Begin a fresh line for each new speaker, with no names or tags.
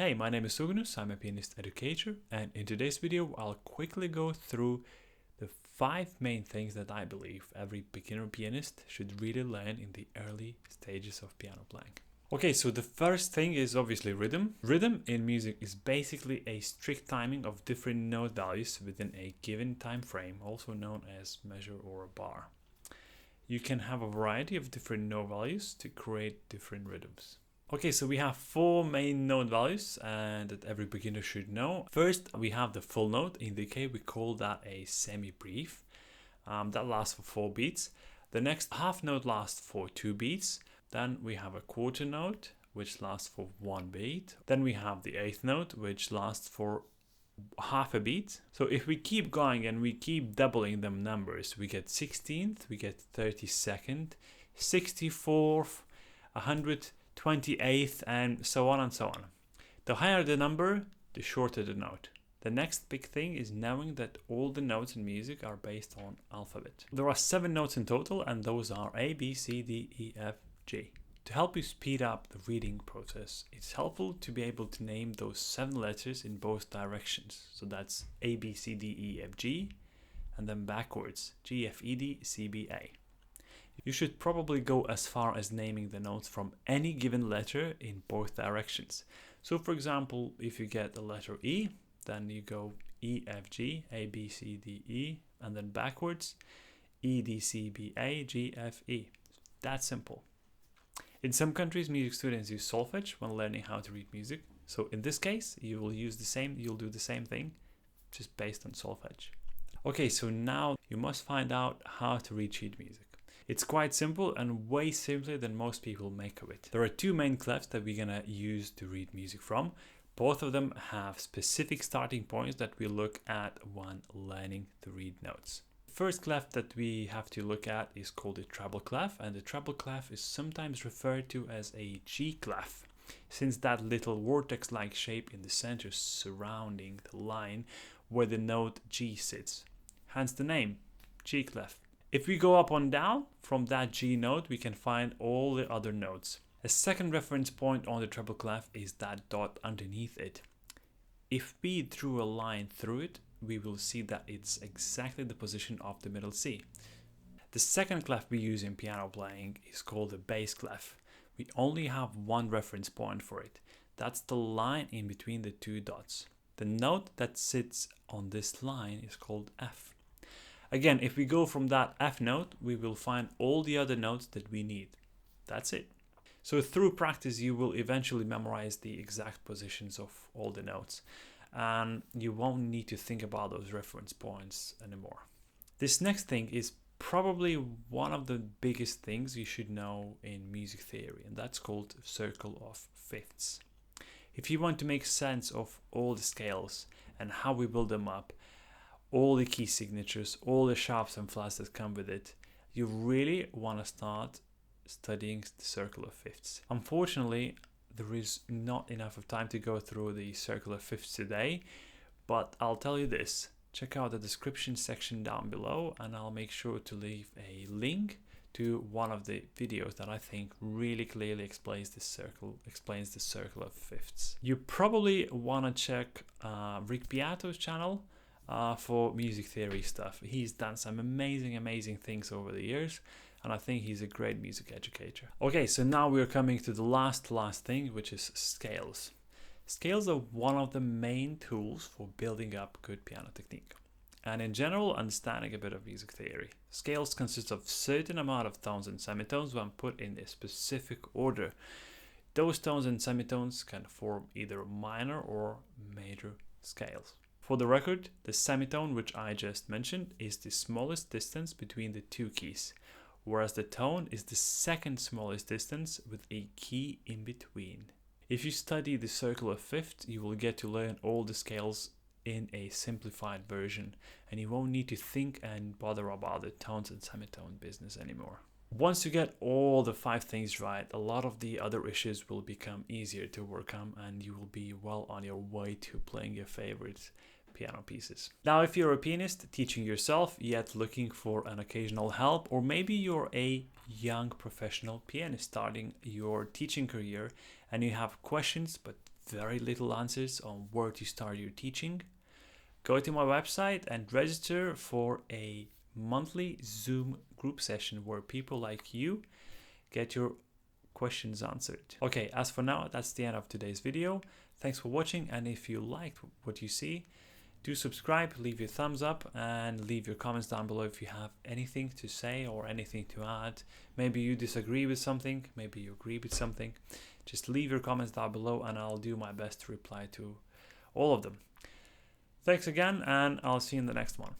Hey, my name is Ugnius, I'm a pianist educator, and in today's video I'll quickly go through the 5 main things that I believe every beginner pianist should really learn in the early stages of piano playing. Okay, so the first thing is obviously rhythm. Rhythm in music is basically a strict timing of different note values within a given time frame, also known as measure or a bar. You can have a variety of different note values to create different rhythms. Okay, so we have 4 main note values that every beginner should know. First, we have the full note. In the K, we call that a semi-brief. That lasts for 4 beats. The next half note lasts for 2 beats. Then we have a quarter note, which lasts for 1 beat. Then we have the 8th note, which lasts for half a beat. So if we keep going and we keep doubling them numbers, we get 16th, we get 32nd, 64th, 128th, and so on and so on. The higher the number, the shorter the note. The next big thing is knowing that all the notes in music are based on alphabet. There are 7 notes in total, and those are A, B, C, D, E, F, G. To help you speed up the reading process, it's helpful to be able to name those 7 letters in both directions. So that's A, B, C, D, E, F, G, and then backwards, G, F, E, D, C, B, A. You should probably go as far as naming the notes from any given letter in both directions. So for example, if you get the letter E, then you go E, F, G, A, B, C, D, E, and then backwards, E, D, C, B, A, G, F, E. That's simple. In some countries, music students use solfege when learning how to read music. So in this case, you'll do the same thing, just based on solfege. Okay, so now you must find out how to read sheet music. It's quite simple and way simpler than most people make of it. There are 2 main clefs that we're gonna use to read music from. Both of them have specific starting points that we look at when learning to read notes. The first clef that we have to look at is called the treble clef, and the treble clef is sometimes referred to as a G clef, since that little vortex-like shape in the center surrounding the line where the note G sits. Hence the name, G clef. If we go up and down from that G note, we can find all the other notes. A second reference point on the treble clef is that dot underneath it. If we drew a line through it, we will see that it's exactly the position of the middle C. The second clef we use in piano playing is called the bass clef. We only have one reference point for it. That's the line in between the 2 dots. The note that sits on this line is called F. Again, if we go from that F note, we will find all the other notes that we need. That's it. So through practice, you will eventually memorize the exact positions of all the notes, and you won't need to think about those reference points anymore. This next thing is probably one of the biggest things you should know in music theory, and that's called circle of fifths. If you want to make sense of all the scales and how we build them up, all the key signatures, all the sharps and flats that come with it, you really want to start studying the circle of fifths. Unfortunately, there is not enough of time to go through the circle of fifths today, but I'll tell you this. Check out the description section down below, and I'll make sure to leave a link to one of the videos that I think really clearly explains the circle of fifths. You probably want to check Rick Beato's channel for music theory stuff. He's done some amazing things over the years, and I think he's a great music educator. Okay, so now we're coming to the last thing, which is scales. Scales are one of the main tools for building up good piano technique, and in general understanding a bit of music theory. Scales consist of certain amount of tones and semitones when put in a specific order. Those tones and semitones can form either minor or major scales. For the record, the semitone, which I just mentioned, is the smallest distance between the 2 keys, whereas the tone is the second smallest distance with a key in between. If you study the circle of fifths, you will get to learn all the scales in a simplified version, and you won't need to think and bother about the tones and semitone business anymore. Once you get all the 5 things right, a lot of the other issues will become easier to overcome, and you will be well on your way to playing your favorite piano pieces. Now, if you're a pianist teaching yourself yet looking for an occasional help, or maybe you're a young professional pianist starting your teaching career and you have questions but very little answers on where to start your teaching, go to my website and register for a monthly Zoom group session where people like you get your questions answered. Okay, as for now, that's the end of today's video. Thanks for watching, and if you liked what you see, do subscribe, leave your thumbs up, and leave your comments down below if you have anything to say or anything to add. Maybe you disagree with something, maybe you agree with something. Just leave your comments down below and I'll do my best to reply to all of them. Thanks again, and I'll see you in the next one.